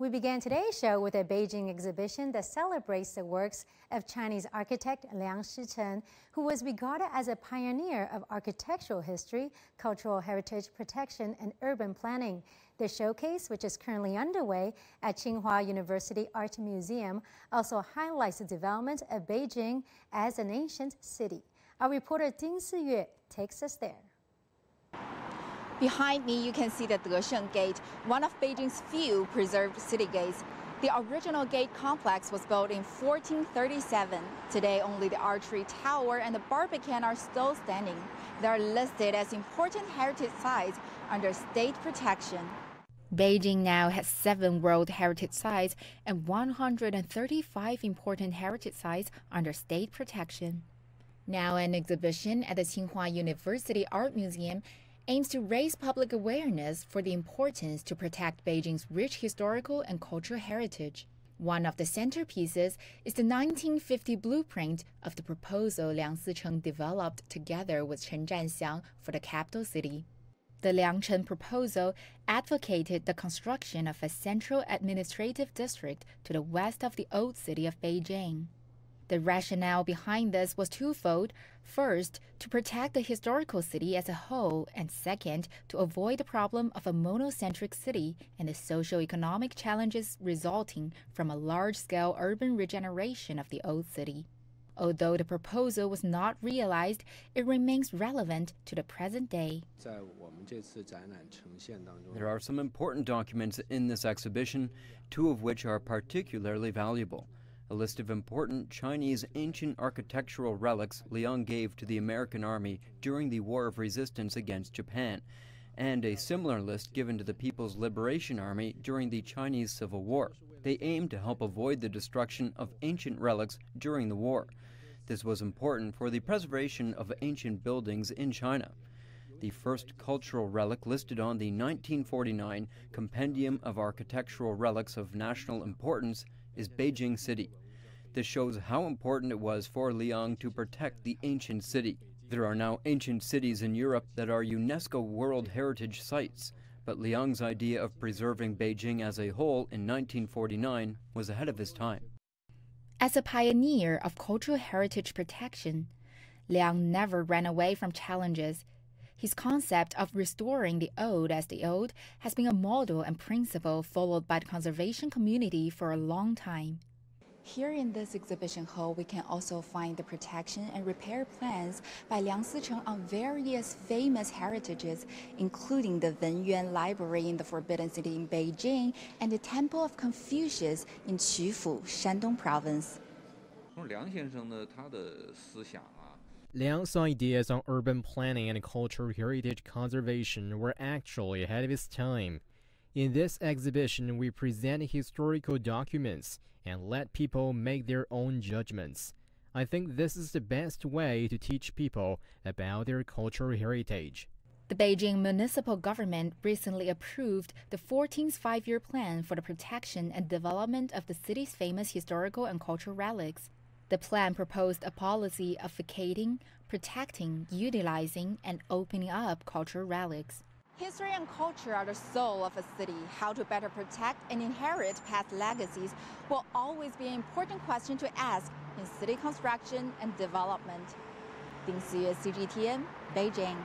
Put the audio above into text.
We began today's show with a Beijing exhibition that celebrates the works of Chinese architect Liang Sicheng, who was regarded as a pioneer of architectural history, cultural heritage protection, and urban planning. The showcase, which is currently underway at Tsinghua University Art Museum, also highlights the development of Beijing as an ancient city. Our reporter Ding Siyue takes us there. Behind me, you can see the Desheng Gate, one of Beijing's few preserved city gates. The original gate complex was built in 1437. Today, only the archery tower and the Barbican are still standing. They are listed as important heritage sites under state protection. Beijing now has 7 World Heritage Sites and 135 important heritage sites under state protection. Now an exhibition at the Tsinghua University Art Museum aims to raise public awareness for the importance to protect Beijing's rich historical and cultural heritage. One of the centerpieces is the 1950 blueprint of the proposal Liang Sicheng developed together with Chen Zhanxiang for the capital city. The Liang-Chen proposal advocated the construction of a central administrative district to the west of the old city of Beijing. The rationale behind this was twofold. First, to protect the historical city as a whole, and second, to avoid the problem of a monocentric city and the socio-economic challenges resulting from a large-scale urban regeneration of the old city. Although the proposal was not realized, it remains relevant to the present day. There are some important documents in this exhibition, 2 of which are particularly valuable. A list of important Chinese ancient architectural relics Liang gave to the American Army during the War of Resistance against Japan, and a similar list given to the People's Liberation Army during the Chinese Civil War. They aimed to help avoid the destruction of ancient relics during the war. This was important for the preservation of ancient buildings in China. The first cultural relic listed on the 1949 Compendium of Architectural Relics of National Importance is Beijing City. This shows how important it was for Liang to protect the ancient city. There are now ancient cities in Europe that are UNESCO World Heritage Sites, but Liang's idea of preserving Beijing as a whole in 1949 was ahead of his time. As a pioneer of cultural heritage protection, Liang never ran away from challenges. His concept of restoring the old as the old has been a model and principle followed by the conservation community for a long time. Here in this exhibition hall, we can also find the protection and repair plans by Liang Sicheng on various famous heritages, including the Wenyuan Library in the Forbidden City in Beijing and the Temple of Confucius in Qufu, Shandong Province. Liang's ideas on urban planning and cultural heritage conservation were actually ahead of his time. In this exhibition, we present historical documents and let people make their own judgments. I think this is the best way to teach people about their cultural heritage. The Beijing municipal government recently approved the 14th five-year plan for the protection and development of the city's famous historical and cultural relics. The plan proposed a policy of vacating, protecting, utilizing, and opening up cultural relics. History and culture are the soul of a city. How to better protect and inherit past legacies will always be an important question to ask in city construction and development. Ding Siyue, CGTN, Beijing.